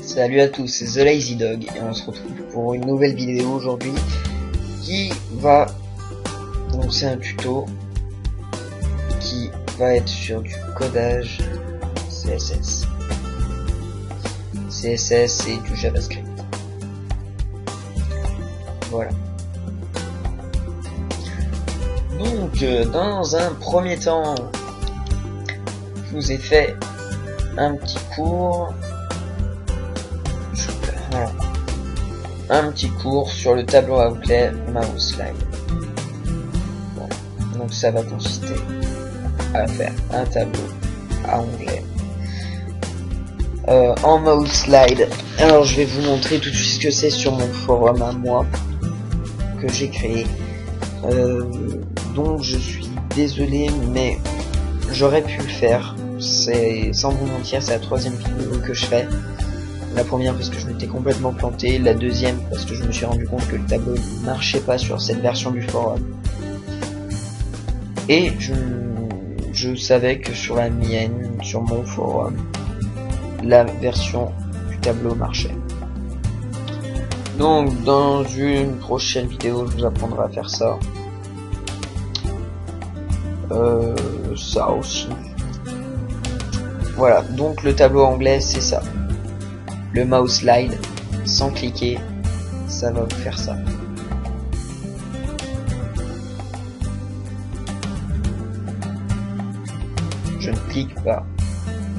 Salut à tous, c'est The Lazy Dog et on se retrouve pour une nouvelle vidéo aujourd'hui qui va lancer un tuto qui va être sur du codage CSS. CSS et du JavaScript. Voilà. Donc dans un premier temps, je vous ai fait un petit cours. Voilà. Un petit cours sur le tableau à onglet mouse slide. Voilà. Donc ça va consister à faire un tableau à onglet en mouse slide. Alors je vais vous montrer tout de suite ce que c'est sur mon forum à moi que j'ai créé. Donc je suis désolé, mais j'aurais pu le faire. C'est, sans vous mentir, c'est la troisième vidéo que je fais. La première parce que je m'étais complètement planté, la deuxième parce que je me suis rendu compte que le tableau ne marchait pas sur cette version du forum. Et je savais que sur la mienne, sur mon forum, la version du tableau marchait. Donc dans une prochaine vidéo, je vous apprendrai à faire ça. Ça aussi. Voilà, donc le tableau anglais c'est ça. Le mouse slide, sans cliquer, ça va vous faire ça. Je ne clique pas,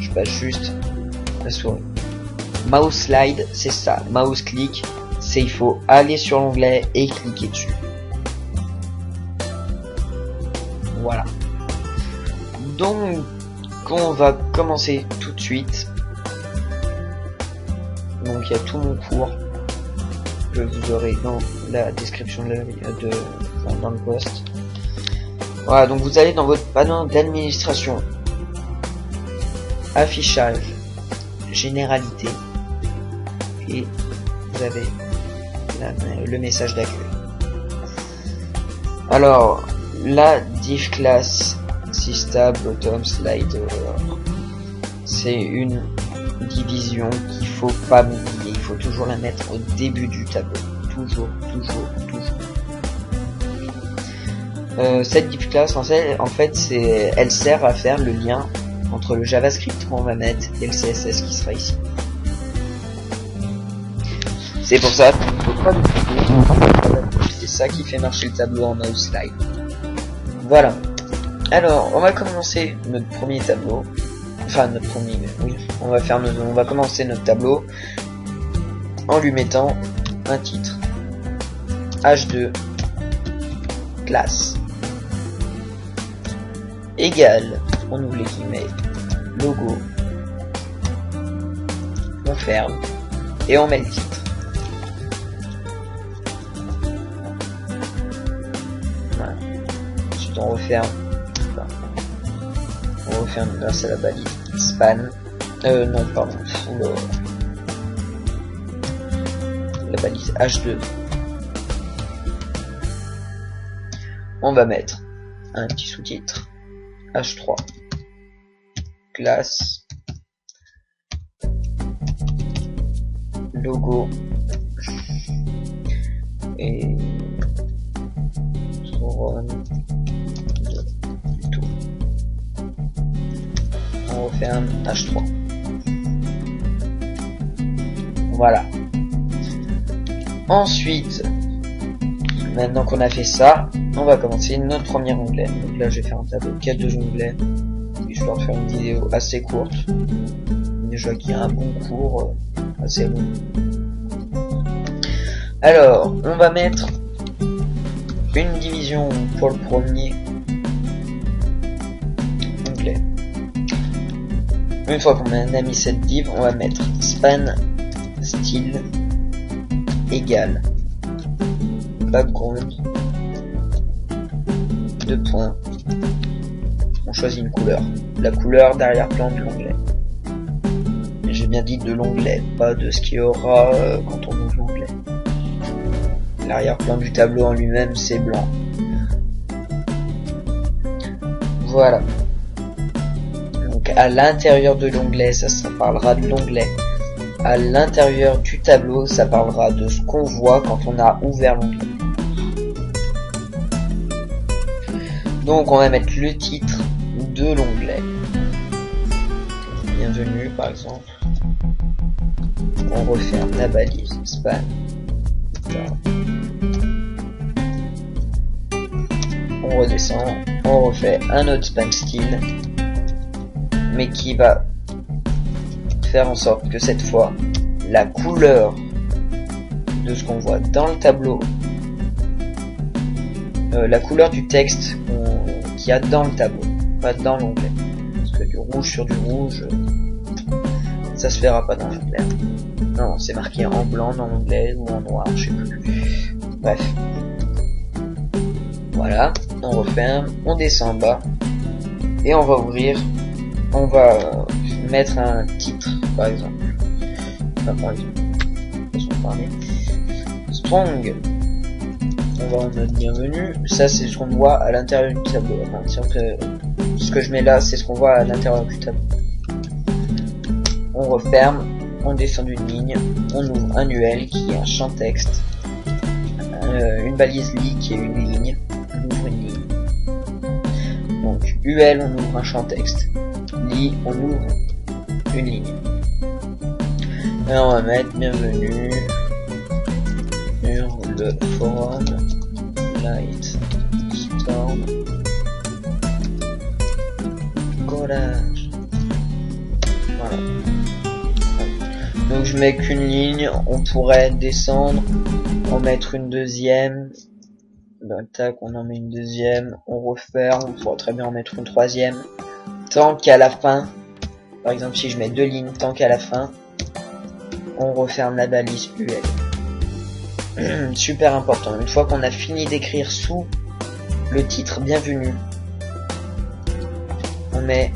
je passe juste la souris. Mouse slide, c'est ça. Mouse click, c'est il faut aller sur l'onglet et cliquer dessus. Voilà. Donc, on va commencer tout de suite. Donc il y a tout mon cours que vous aurez dans la description dans le post. Voilà, donc vous allez dans votre panneau d'administration, affichage, généralité, et vous avez le message d'accueil. Alors la div class Sista bottom slider, c'est une division qu'il faut pas oublier, il faut toujours la mettre au début du tableau, toujours. Cette div class en fait elle sert à faire le lien entre le JavaScript qu'on va mettre et le CSS qui sera ici. C'est pour ça qu'il faut pas l'oublier, c'est ça qui fait marcher le tableau en mouse slide. Voilà. Alors on va commencer notre premier tableau. Enfin notre premier, oui, on va commencer notre tableau en lui mettant un titre h2 classe égale, on ouvre les guillemets, logo, on ferme et on met le titre. Voilà. Ensuite on referme. On referme grâce à la balise span. Non, pardon, la balise h2. On va mettre un petit sous-titre h3 classe logo et run tout. On referme h3. Voilà. Ensuite, maintenant qu'on a fait ça, on va commencer notre premier onglet. Donc là, je vais faire un tableau qui a 2 onglets. Et je vais refaire une vidéo assez courte. Déjà qu'il y a un bon cours assez long. Alors, on va mettre une division pour le premier onglet. Une fois qu'on a mis cette div, on va mettre span style égale background 2 points. On choisit une couleur, la couleur d'arrière-plan de l'onglet. J'ai bien dit de l'onglet, pas de ce qu'il y aura quand on ouvre l'onglet. L'arrière-plan du tableau en lui-même c'est blanc. Voilà. Donc à l'intérieur de l'onglet, ça parlera de l'onglet. à l'intérieur du tableau, ça parlera de ce qu'on voit quand on a ouvert l'onglet. Donc on va mettre le titre de l'onglet. Bienvenue par exemple. On referme la balise span. On redescend, on refait un autre span style, mais qui va faire en sorte que cette fois la couleur de ce qu'on voit dans le tableau, la couleur du texte qu'il y a dans le tableau, pas dans l'onglet, parce que du rouge sur du rouge, ça se verra pas dans l'onglet. Non, c'est marqué en blanc dans l'onglet ou en noir, je sais plus. Bref. Voilà, on referme, on descend en bas et on va ouvrir, on va mettre un titre par exemple. Enfin, par exemple, Strong, on va en mode bienvenue, ça c'est ce qu'on voit à l'intérieur du tableau. Enfin, ce que je mets là, c'est ce qu'on voit à l'intérieur du tableau. On referme, on descend d'une ligne, on ouvre un UL qui est un champ texte, une balise li qui est une ligne. Donc UL on ouvre un champ texte, li on ouvre une ligne. Et on va mettre bienvenue sur le forum Light Storm collage. Voilà. Donc je mets qu'une ligne, on pourrait descendre, en mettre une deuxième. Ben, tac, on en met une deuxième, on referme, on pourrait très bien en mettre une troisième. Tant qu'à la fin, par exemple si je mets deux lignes, tant qu'à la fin, on referme la balise UL. Super important, une fois qu'on a fini d'écrire sous le titre bienvenue, on met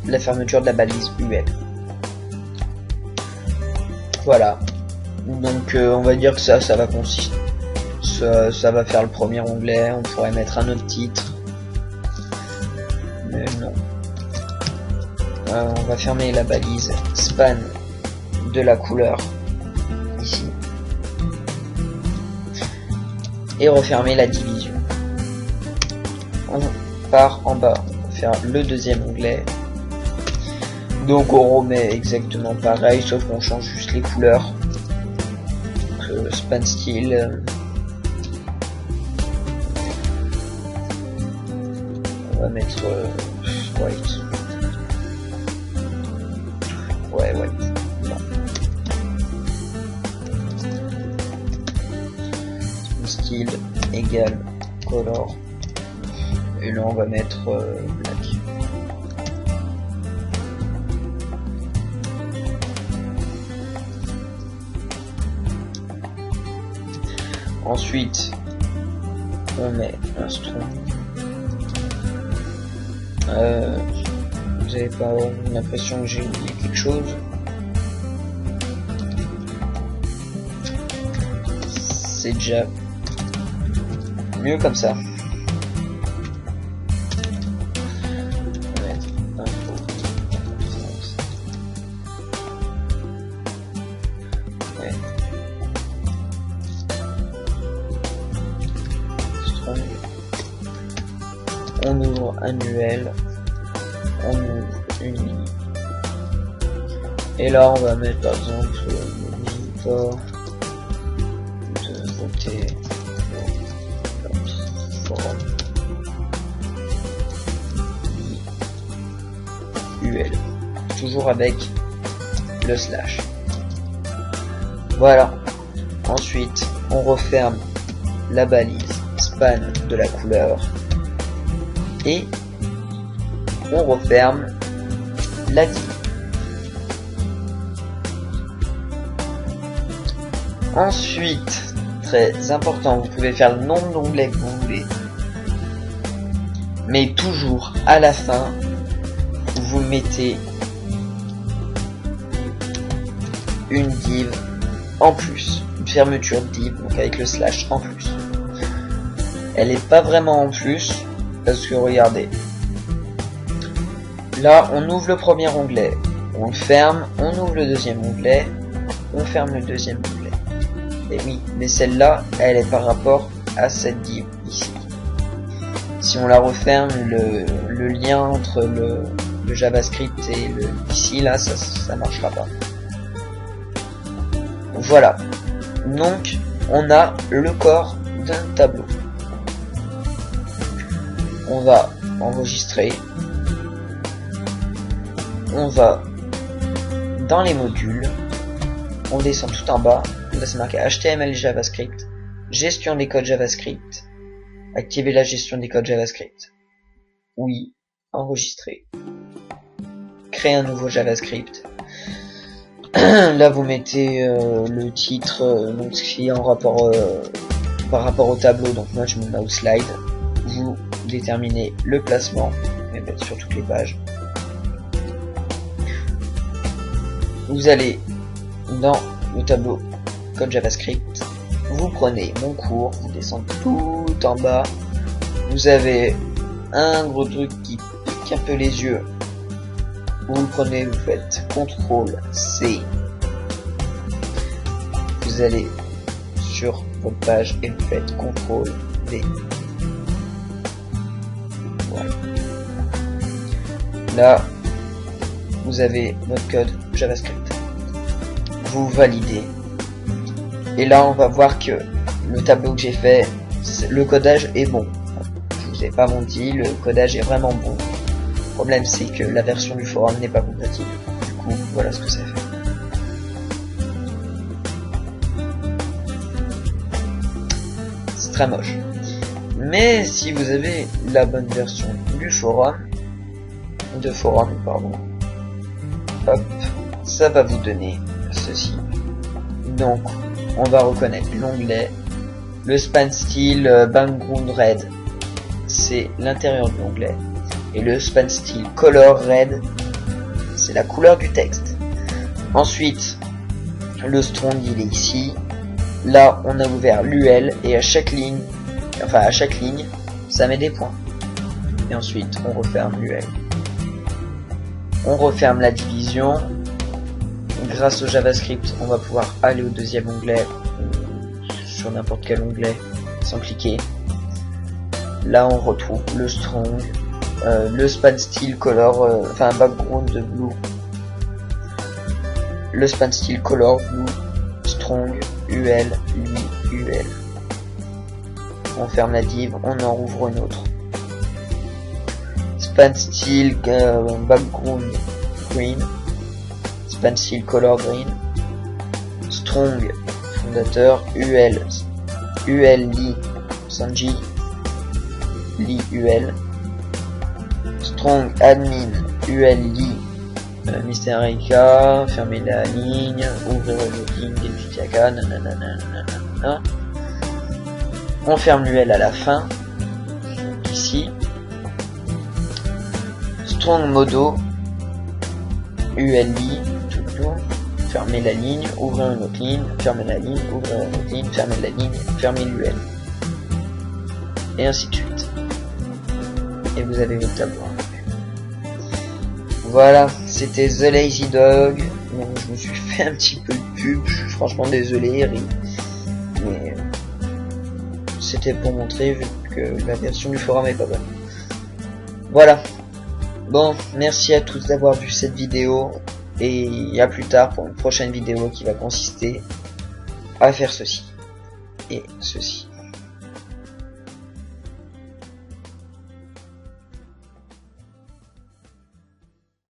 la fermeture de la balise UL. Voilà, donc on va dire que ça va consister. Ça va faire le premier onglet, on pourrait mettre un autre titre. Mais non. On va fermer la balise span de la couleur ici. Et refermer la division. On part en bas, on va faire le deuxième onglet. Donc on remet exactement pareil, sauf qu'on change juste les couleurs. Donc, span style. On va mettre white. Ouais, white. Non. Style égal color. Et là on va mettre black. Ensuite, on met un strong. Vous avez pas l'impression que j'ai oublié quelque chose? C'est déjà mieux comme ça. On va mettre info. Ouais. Strong. On ouvre un UL, on ouvre une ligne. Et là on va mettre par exemple le visiteur de voter pour notre forum UL. Toujours avec le slash. Voilà. Ensuite on referme la balise span de la couleur. Et on referme la div. Ensuite, très important, vous pouvez faire le nombre d'onglets que vous voulez, mais toujours à la fin, vous mettez une div en plus, une fermeture de div, donc avec le slash en plus. Elle est pas vraiment en plus, parce que regardez, là on ouvre le premier onglet, On le ferme, on ouvre le deuxième onglet, on ferme le deuxième onglet. Et oui, mais celle-là, elle est par rapport à cette div ici. Si on la referme, le lien entre le JavaScript et le ici, là, ça marchera pas. Voilà. Donc, on a le corps d'un tableau. On va enregistrer. On va dans les modules. On descend tout en bas. Là, c'est marqué HTML JavaScript. Gestion des codes JavaScript. Activer la gestion des codes JavaScript. Oui. Enregistrer. Créer un nouveau JavaScript. Là, vous mettez le titre, donc ce qui est en rapport par rapport au tableau. Donc moi, je me mets au slide. Vous déterminez le placement, mais bien sur toutes les pages. Vous allez dans le tableau code JavaScript. Vous prenez mon cours, vous descendez tout en bas. Vous avez un gros truc qui pique un peu les yeux. Vous le prenez, vous faites CTRL-C. Vous allez sur votre page et vous faites CTRL-V. Voilà. Là, vous avez votre code JavaScript. Vous validez. Et là, on va voir que le tableau que j'ai fait, le codage est bon. Je vous ai pas menti, le codage est vraiment bon. Le problème, c'est que la version du forum n'est pas compatible. Du coup, voilà ce que ça fait. C'est très moche. Mais si vous avez la bonne version du forum, hop, ça va vous donner ceci. Donc, on va reconnaître l'onglet, le span style background red, c'est l'intérieur de l'onglet. Et le span style color red, c'est la couleur du texte. Ensuite, le strong il est ici. Là, on a ouvert l'UL et à chaque ligne, ça met des points. Et ensuite, on referme l'UL. On referme la division. Grâce au JavaScript, on va pouvoir aller au deuxième onglet, sur n'importe quel onglet, sans cliquer. Là, on retrouve le strong. Le span style color, background de blue, le span style color blue, strong, UL, UL. On ferme la div, on en ouvre une autre. Span style background green, span style color green, strong fondateur, UL, Li, Sanji, Li, UL. Strong admin ULI Mister Erika, fermer la ligne, ouvrir le ligne Delphiaka, nanana. On ferme l'UL à la fin, ici. Strong modo ULI, tout, fermer la ligne, ouvrir une autre ligne, fermer la ligne, ouvrir une autre ligne, fermer la ligne, fermer l'UL. Et ainsi de suite. Et vous avez votre tableau. Voilà, c'était The Lazy Dog. Bon, je me suis fait un petit peu de pub, je suis franchement désolé, mais c'était pour montrer vu que la version du forum est pas bonne. Voilà. Bon, merci à tous d'avoir vu cette vidéo et à plus tard pour une prochaine vidéo qui va consister à faire ceci et ceci.